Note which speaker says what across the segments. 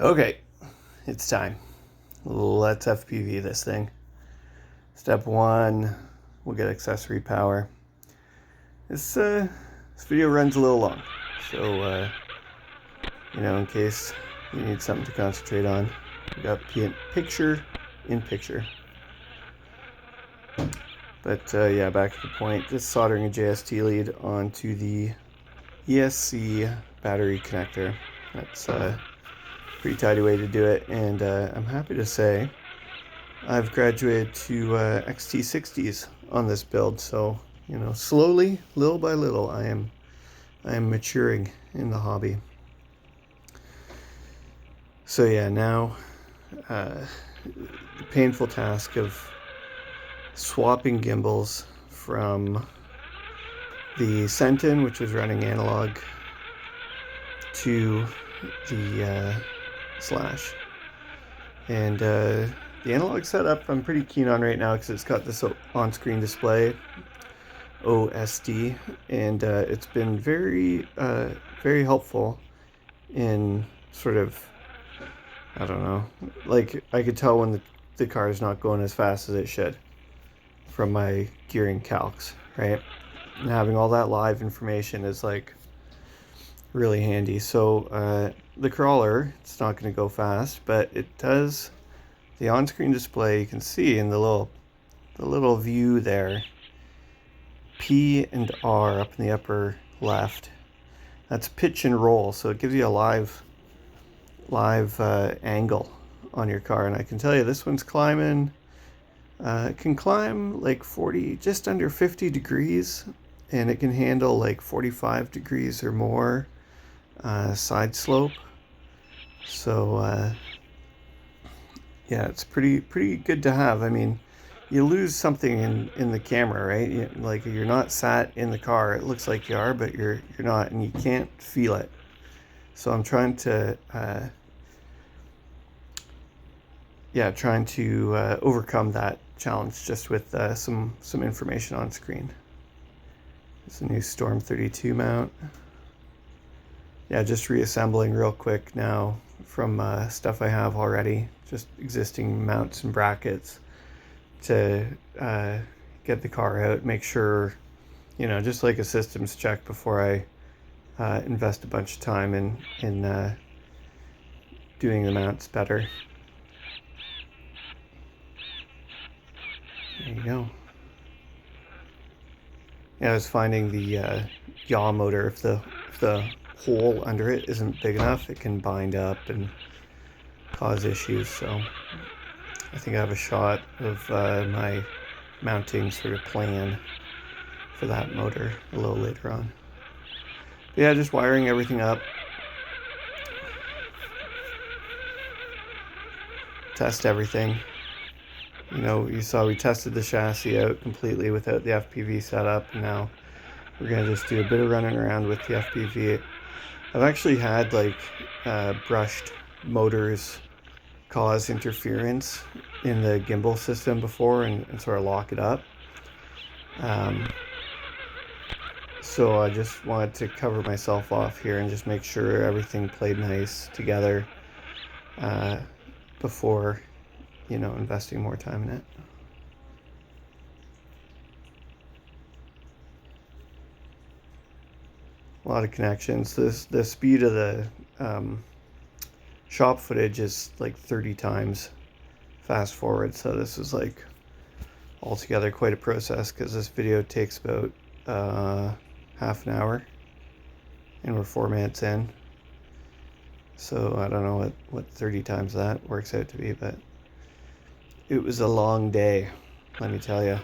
Speaker 1: Okay, it's time. Let's FPV this thing. Step one, we'll get accessory power. This video runs a little long, so in case you need something to concentrate on, we got picture in picture. But yeah, back to the point. Just soldering a JST lead onto the ESC battery connector. That's a pretty tidy way to do it, and I'm happy to say I've graduated to XT60s on this build. So slowly, little by little, I am maturing in the hobby. So yeah, now the painful task of swapping gimbals from the Sentin, which was running analog, to the Slash. And the analog setup I'm pretty keen on right now because it's got this on-screen display, OSD, and it's been very helpful in sort of, I don't know, like I could tell when the car is not going as fast as it should from my gearing calcs, right? And having all that live information is like really handy. So the crawler, it's not going to go fast, but it does. The on-screen display, you can see in the little view there, P and R up in the upper left. That's pitch and roll, so it gives you a live angle on your car. And I can tell you, this one's climbing. It can climb like 40, just under 50 degrees, and it can handle like 45 degrees or more side slope. So yeah, it's pretty good to have. I mean, you lose something in the camera, right? Like you're not sat in the car. It looks like you are, but you're not, and you can't feel it. So I'm trying to overcome that challenge just with some information on screen. It's a new Storm 32 mount. Yeah, just reassembling real quick now from stuff I have already, just existing mounts and brackets to get the car out, make sure, just like a systems check before I invest a bunch of time in doing the mounts better. There you go. Yeah, I was finding the yaw motor, if the hole under it isn't big enough, it can bind up and cause issues. So I think I have a shot of my mounting sort of plan for that motor a little later on. But yeah, just wiring everything up. Test everything. You saw we tested the chassis out completely without the FPV setup, and now we're going to just do a bit of running around with the FPV. I've actually had brushed motors cause interference in the gimbal system before and sort of lock it up. So I just wanted to cover myself off here and just make sure everything played nice together before investing more time in it. A lot of connections. The speed of the shop footage is like 30 times fast forward, so this is like altogether quite a process because this video takes about half an hour and we're 4 minutes in. So I don't know what 30 times that works out to be, but it was a long day, let me tell you.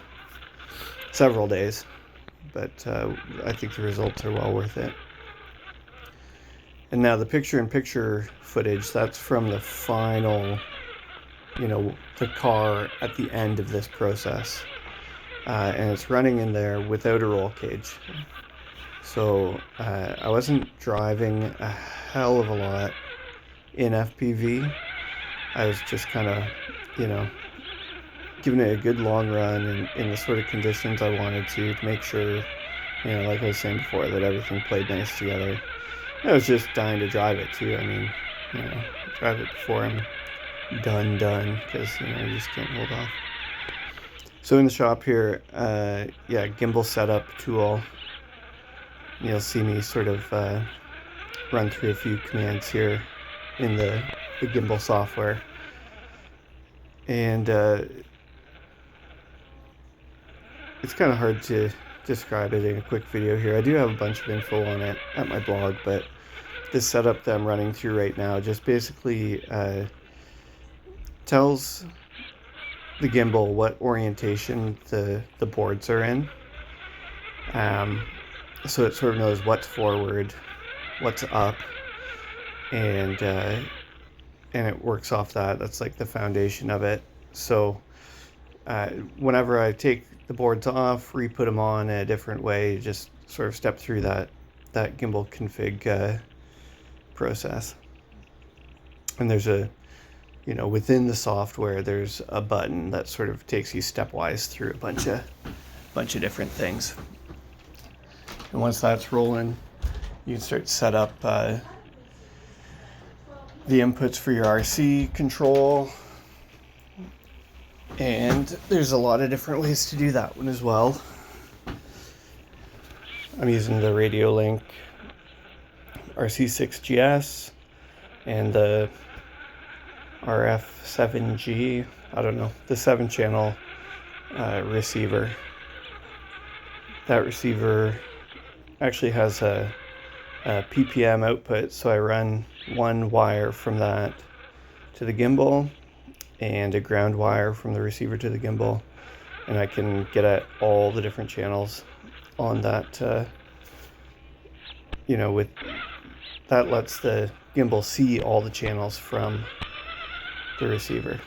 Speaker 1: Several days, but I think the results are well worth it. And now the picture-in-picture footage, that's from the final, the car at the end of this process. And it's running in there without a roll cage. So I wasn't driving a hell of a lot in FPV. I was just kind of, giving it a good long run in the sort of conditions I wanted to make sure, like I was saying before, that everything played nice together. I was just dying to drive it too. I mean, you know, drive it before I'm done, because, you know, you just can't hold off. So in the shop here, yeah, gimbal setup tool. You'll see me sort of run through a few commands here in the gimbal software. And it's kind of hard to describe it in a quick video here. I do have a bunch of info on it at my blog, but this setup that I'm running through right now just basically tells the gimbal what orientation the boards are in. So it sort of knows what's forward, what's up, and it works off that. That's like the foundation of it. So whenever I take the boards off, re-put them on in a different way, just sort of step through that gimbal config process. And there's a, you know, within the software, there's a button that sort of takes you stepwise through a bunch of different things. And once that's rolling, you can start to set up the inputs for your RC control. And there's a lot of different ways to do that one as well. I'm using the Radio Link RC6GS and the RF7G, I don't know, the 7-channel receiver. That receiver actually has a PPM output, so I run one wire from that to the gimbal and a ground wire from the receiver to the gimbal, and I can get at all the different channels on that. You know, with that lets the gimbal see all the channels from the receiver.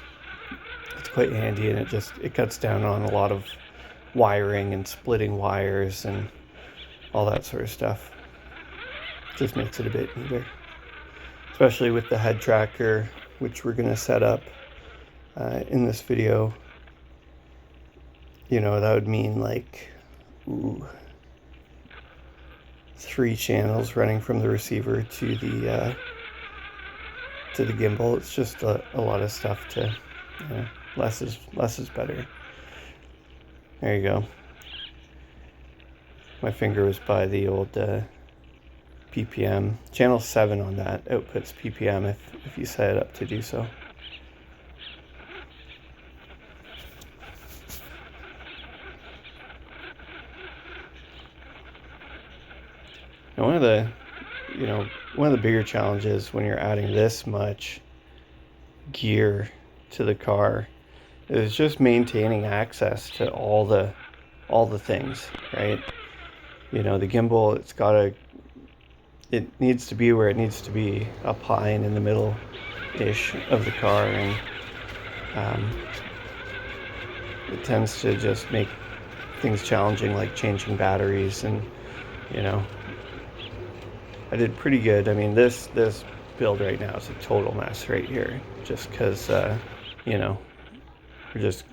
Speaker 1: It's quite handy, and it cuts down on a lot of wiring and splitting wires and all that sort of stuff. Just makes it a bit neater, especially with the head tracker, which we're going to set up in this video. You know, that would mean like 3 channels running from the receiver to the gimbal. It's just a lot of stuff to, you know, less is better. There you go. My finger was by the old PPM. Channel 7 on that outputs PPM if you set it up to do so. Now one of the bigger challenges when you're adding this much gear to the car is just maintaining access to all the things, right? You know, the gimbal, it needs to be where it needs to be, up high and in the middle-ish of the car, and it tends to just make things challenging, like changing batteries, and, you know, I did pretty good. I mean, this build right now is a total mess right here, just because, you know, we're just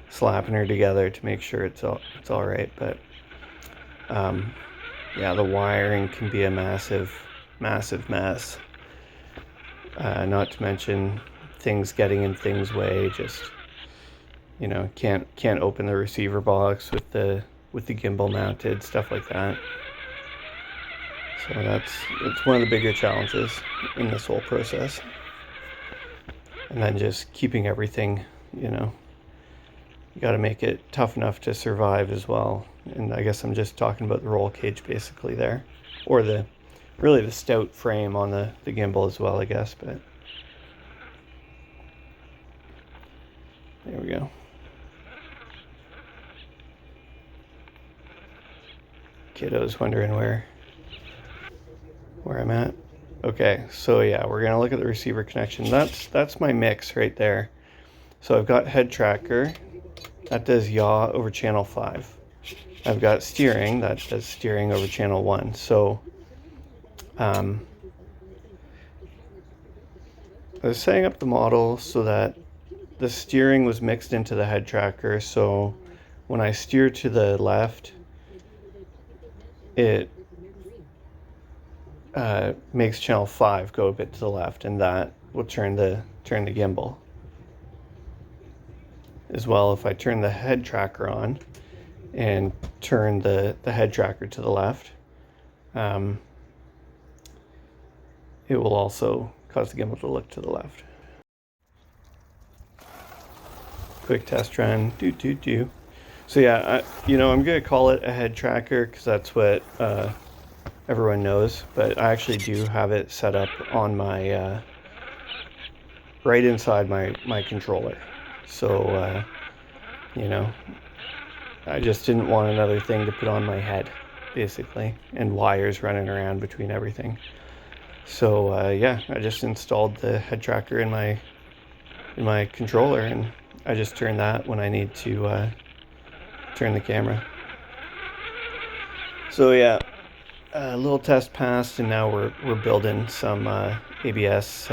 Speaker 1: slapping her together to make sure it's all right, but yeah, the wiring can be a massive mess. Not to mention things getting in things way. Just, you know, can't open the receiver box with the gimbal mounted, stuff like that. So it's one of the bigger challenges in this whole process. And then just keeping everything, you know, you got to make it tough enough to survive as well. And I guess I'm just talking about the roll cage basically there, or really the stout frame on the gimbal as well, I guess. But there we go. Kiddo's wondering where I'm at. Okay, so yeah, we're gonna look at the receiver connection. That's my mix right there. So I've got head tracker that does yaw over channel 5. I've got steering that does steering over channel 1. So I was setting up the model so that the steering was mixed into the head tracker. So when I steer to the left, it makes channel 5 go a bit to the left, and that will turn the gimbal. As well, if I turn the head tracker on and turn the head tracker to the left, it will also cause the gimbal to look to the left. Quick test run, do. So yeah, I'm gonna call it a head tracker because that's what everyone knows, but I actually do have it set up on my right inside my controller. So I just didn't want another thing to put on my head, basically, and wires running around between everything. So yeah, I just installed the head tracker in my controller, and I just turn that when I need to turn the camera. So yeah, a little test passed, and now we're building some ABS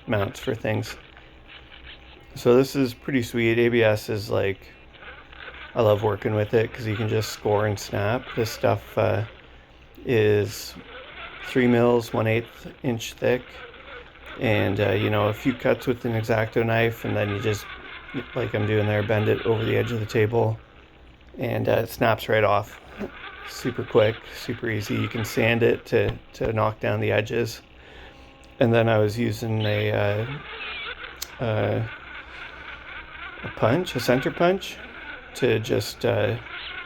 Speaker 1: mounts for things. So this is pretty sweet. ABS is like, I love working with it because you can just score and snap. This stuff is 3 mils, 1/8 inch thick, and a few cuts with an X-Acto knife, and then you just, like I'm doing there, bend it over the edge of the table, and it snaps right off. Super quick, super easy. You can sand it to knock down the edges. And then I was using a center punch, to just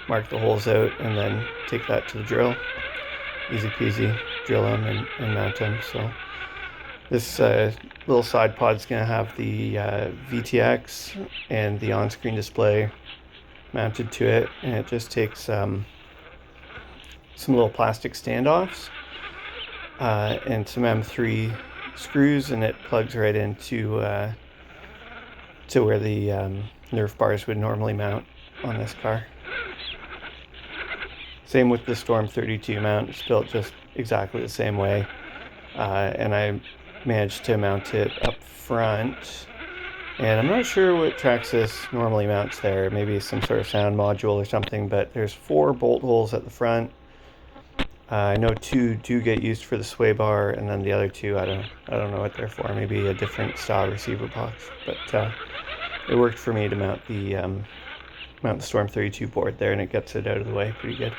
Speaker 1: mark the holes out, and then take that to the drill. Easy peasy, drill them and mount them. So this little side pod's gonna have the VTX and the on-screen display mounted to it, and it just takes some little plastic standoffs and some M3 screws, and it plugs right into to where the Nerf bars would normally mount on this car. Same with the Storm 32 mount. It's built just exactly the same way, and I managed to mount it up front, and I'm not sure what Traxxas normally mounts there. Maybe some sort of sound module or something, but there's 4 bolt holes at the front. I know 2 do get used for the sway bar, and then the other 2, I don't know what they're for. Maybe a different style receiver box, but it worked for me to mount the Storm 32 board there, and it gets it out of the way pretty good.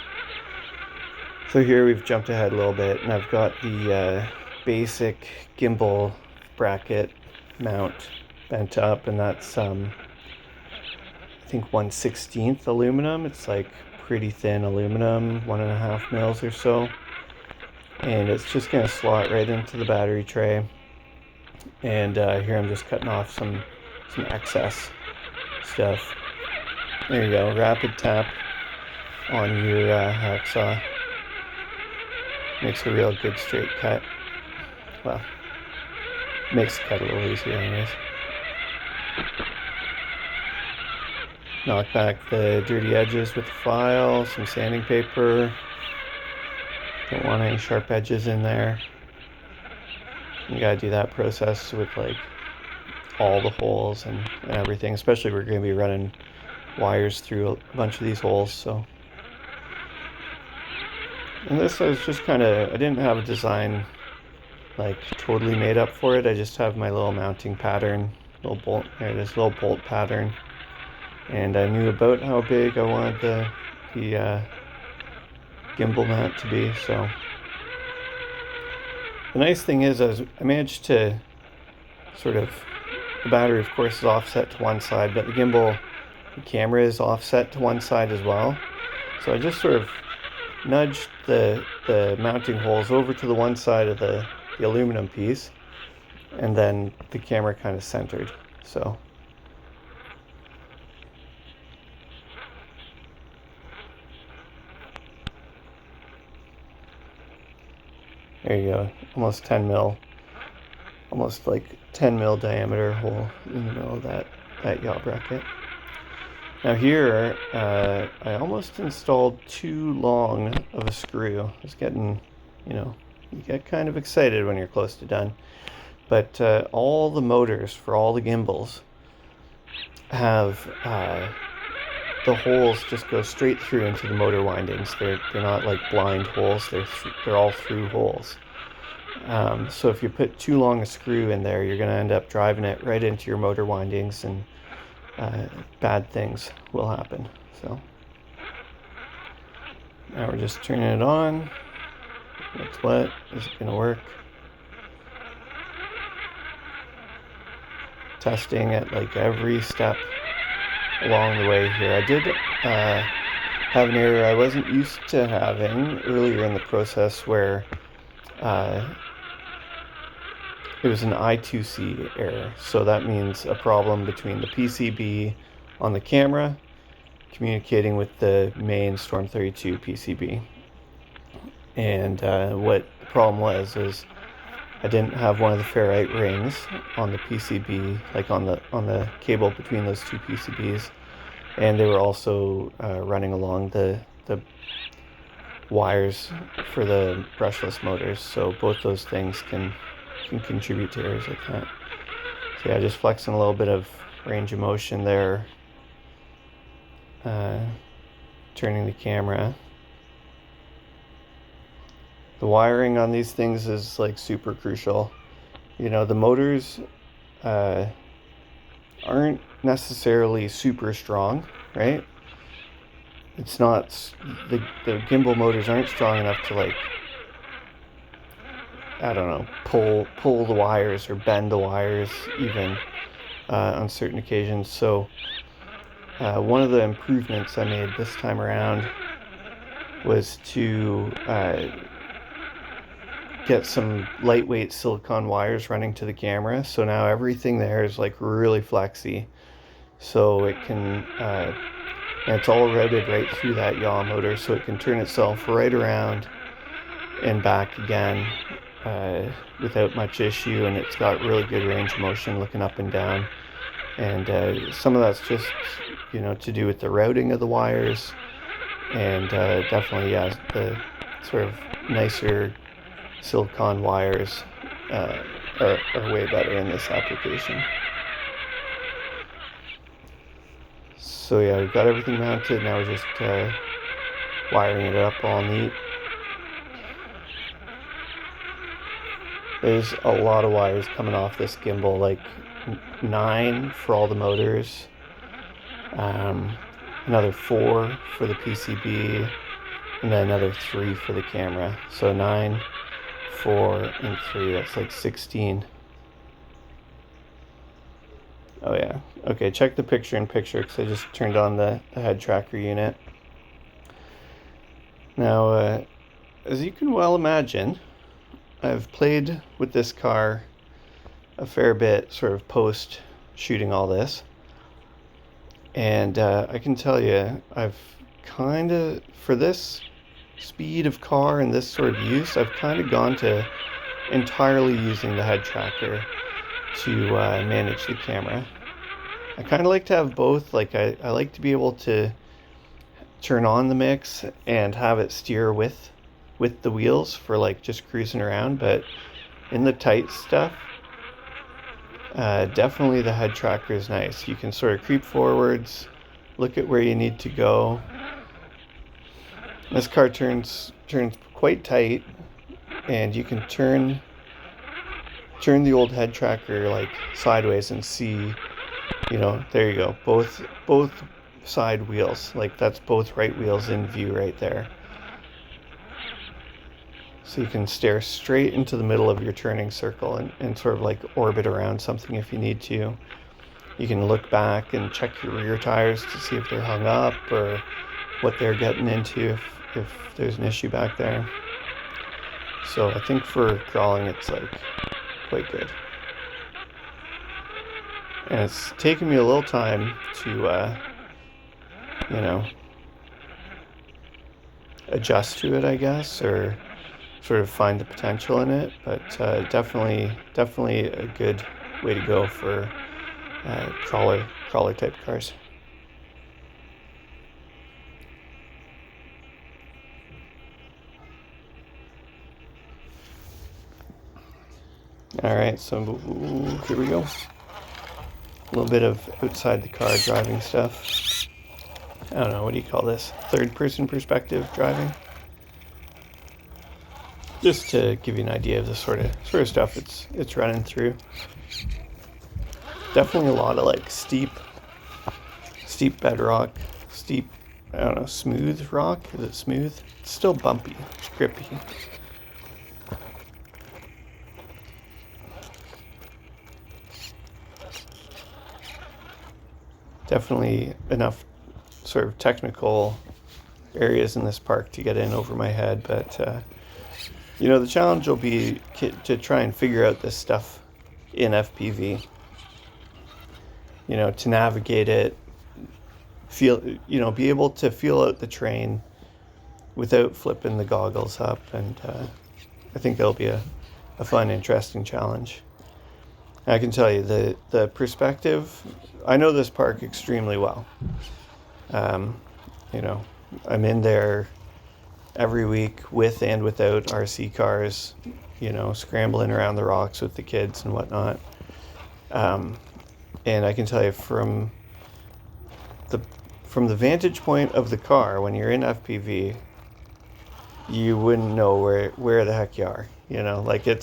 Speaker 1: So here we've jumped ahead a little bit, and I've got the basic gimbal bracket mount bent up, and that's I think 1/16 aluminum. It's like pretty thin aluminum, 1.5 mils or so, and it's just gonna slot right into the battery tray. And here I'm just cutting off some excess stuff. There you go, rapid tap on your hacksaw makes a real good straight cut. Well, makes the cut a little easier anyways. Knock back the dirty edges with the file, some sanding paper. Don't want any sharp edges in there. You gotta do that process with like all the holes and everything, especially we're gonna be running wires through a bunch of these holes. So, and this I was just I didn't have a design like totally made up for it. I just have my little mounting pattern, little bolt pattern, and I knew about how big I wanted the gimbal mount to be. So the nice thing is I managed to the battery of course is offset to one side, but the gimbal, the camera is offset to one side as well. So I just nudged the mounting holes over to the one side of the aluminum piece, and then the camera kind of centered. So there you go, almost 10 mil, almost like 10 mil diameter hole in the middle of that yaw bracket. Now here, I almost installed too long of a screw. I was getting, you get kind of excited when you're close to done. But all the motors for all the gimbals have the holes just go straight through into the motor windings. They're not like blind holes. They're all through holes. So if you put too long a screw in there, you're going to end up driving it right into your motor windings, and bad things will happen. So now we're just turning it on. What's what? Is it going to work? Testing it like every step along the way here. I did have an error I wasn't used to having earlier in the process, where it was an I2C error. So that means a problem between the PCB on the camera communicating with the main Storm 32 PCB. And what the problem was is I didn't have one of the ferrite rings on the PCB, like on the cable between those two PCBs, and they were also running along the wires for the brushless motors. So both those things can contribute to errors like that. So yeah, just flexing a little bit of range of motion there, turning the camera. The wiring on these things is like super crucial. You know, the motors aren't necessarily super strong, right? It's not, the gimbal motors aren't strong enough to, like, I don't know, pull the wires or bend the wires even on certain occasions. So one of the improvements I made this time around was to get some lightweight silicone wires running to the camera. So now everything there is like really flexy. So it can, and it's all routed right through that yaw motor, so it can turn itself right around and back again without much issue. And it's got really good range of motion looking up and down. And some of that's just, you know, to do with the routing of the wires. And definitely, yeah, the sort of nicer silicone wires are way better in this application. So yeah, we've got everything mounted. Now we're just wiring it up all neat. There's a lot of wires coming off this gimbal, like 9 for all the motors, another 4 for the PCB, and then another 3 for the camera. So 9, 4, and 3, that's like 16. Oh yeah, okay, check the picture-in-picture because I just turned on the head tracker unit. Now, as you can well imagine, I've played with this car a fair bit, sort of post shooting all this. And I can tell you, I've kind of, for this speed of car and this sort of use, I've kind of gone to entirely using the head tracker to manage the camera. I kind of like to have both. Like I like to be able to turn on the mix and have it steer with the wheels for like just cruising around, but in the tight stuff, definitely the head tracker is nice. You can sort of creep forwards, look at where you need to go. This car turns quite tight, and you can turn the old head tracker like sideways and see, you know, there you go, both side wheels, like that's both right wheels in view right there. So you can stare straight into the middle of your turning circle and sort of like orbit around something if you need to. You can look back and check your rear tires to see if they're hung up or what they're getting into if there's an issue back there. So I think for crawling it's like quite good. And it's taken me a little time to, you know, adjust to it, I guess, or sort of find the potential in it, but definitely a good way to go for crawler type cars. All right, so here we go. A little bit of outside the car driving stuff. I don't know, what do you call this? Third person perspective driving? just to give you an idea of the sort of stuff it's running through. Definitely a lot of like steep bedrock, steep, I don't know, smooth rock. Is it smooth? It's still bumpy, it's grippy. Definitely enough sort of technical areas in this park to get in over my head, but you know, the challenge will be to try and figure out this stuff in FPV. You know, to navigate it, be able to feel out the terrain without flipping the goggles up, and I think that'll be a fun, interesting challenge. And I can tell you the perspective. I know this park extremely well. You know, I'm in there every week with and without RC cars, you know, scrambling around the rocks with the kids and whatnot. And I can tell you from the vantage point of the car, when you're in FPV, you wouldn't know where the heck you are. You know, like it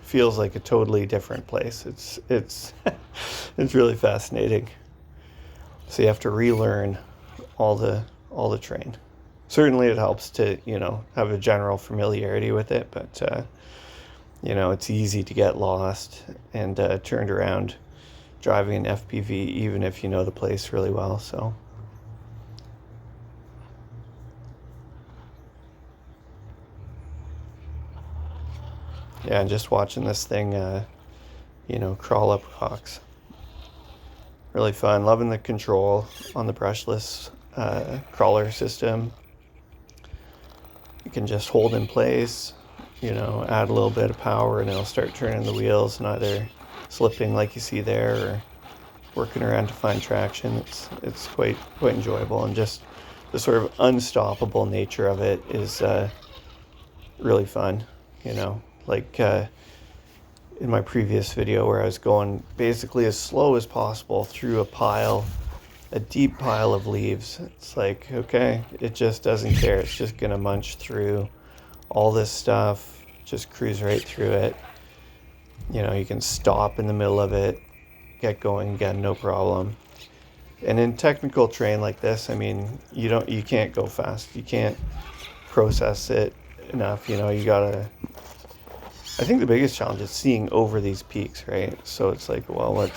Speaker 1: feels like a totally different place. It's it's really fascinating. So you have to relearn all the terrain. Certainly it helps to, you know, have a general familiarity with it, but you know, it's easy to get lost and turned around driving an FPV, even if you know the place really well. So yeah, and just watching this thing, you know, crawl up rocks. Really fun. Loving the control on the brushless crawler system. You can just hold in place, you know, add a little bit of power and it'll start turning the wheels, and either slipping like you see there or working around to find traction. It's quite enjoyable, and just the sort of unstoppable nature of it is really fun, you know. Like in my previous video where I was going basically as slow as possible through a deep pile of leaves. It's like, okay, it just doesn't care. It's just gonna munch through all this stuff, just cruise right through it. You know, you can stop in the middle of it, get going again, no problem. And in technical terrain like this, I mean, you can't go fast. You can't process it enough. You know, you gotta. I think the biggest challenge is seeing over these peaks, right? So it's like, well, am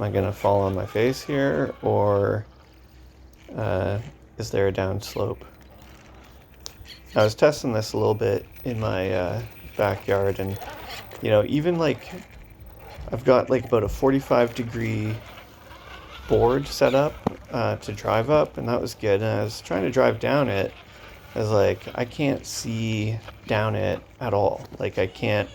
Speaker 1: I gonna fall on my face here, or is there a down slope? I was testing this a little bit in my backyard, and you know, even like I've got like about a 45-degree board set up to drive up, and that was good. And I was trying to drive down it. I was like, I can't see down it at all. Like I can't.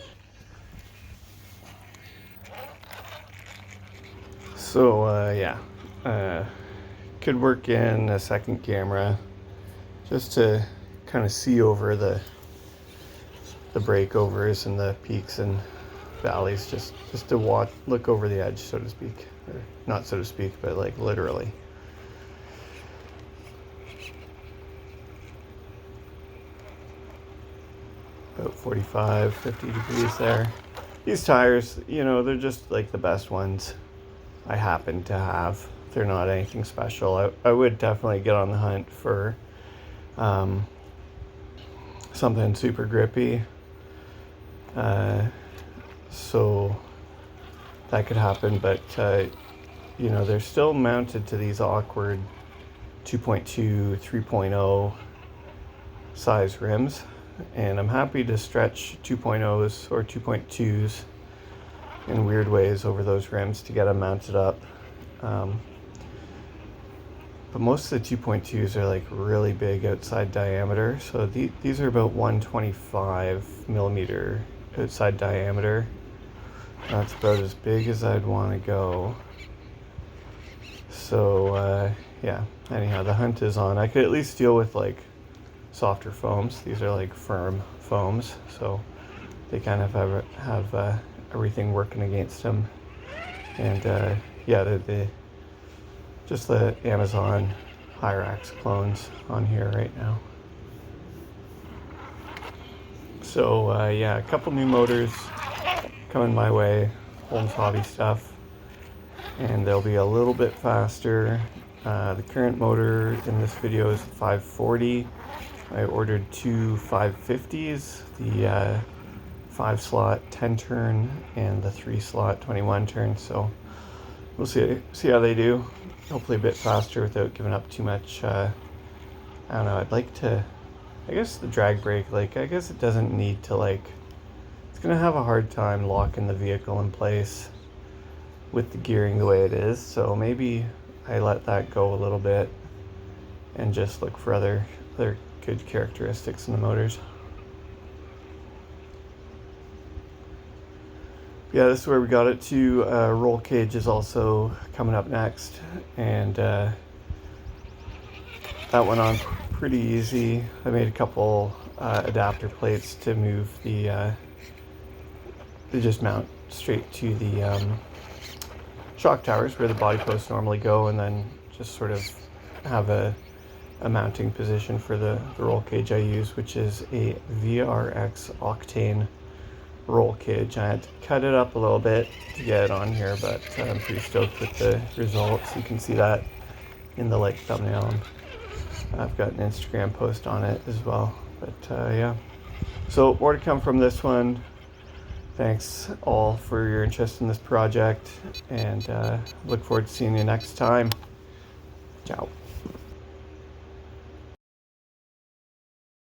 Speaker 1: So yeah, could work in a second camera just to kind of see over the breakovers and the peaks and valleys, just to look over the edge, so to speak, or not so to speak, but like literally. About 45, 50 degrees there. These tires, you know, they're just like the best ones I happen to have. They're not anything special. I would definitely get on the hunt for something super grippy. So that could happen, but you know, they're still mounted to these awkward 2.2, 3.0 size rims, and I'm happy to stretch 2.0s or 2.2s in weird ways over those rims to get them mounted up. But most of the 2.2s are like really big outside diameter, so these are about 125 millimeter outside diameter. That's about as big as I'd want to go. So yeah, anyhow, the hunt is on. I could at least deal with like softer foams. These are like firm foams, so they kind of have everything working against them. And yeah, just the Amazon Hyrax clones on here right now. So yeah, a couple new motors coming my way, Holmes Hobby stuff, and they'll be a little bit faster. The current motor in this video is 540. I ordered two 550s, the 5 slot 10 turn and the 3 slot 21 turn. So we'll see how they do. Hopefully a bit faster without giving up too much. I don't know, I'd like to, I guess the drag brake, like, I guess it doesn't need to, like, it's gonna have a hard time locking the vehicle in place with the gearing the way it is. So maybe I let that go a little bit and just look for other good characteristics in the motors. Yeah, this is where we got it to. Roll cage is also coming up next, and that went on pretty easy. I made a couple adapter plates to move the they just mount straight to the shock towers where the body posts normally go, and then just sort of have a mounting position for the roll cage I use, which is a VRX Octane roll cage. I had to cut it up a little bit to get it on here, but I'm pretty stoked with the results. You can see that in the like thumbnail. I've got an Instagram post on it as well. But yeah, so more to come from this one. Thanks all for your interest in this project, and look forward to seeing you next time. Ciao.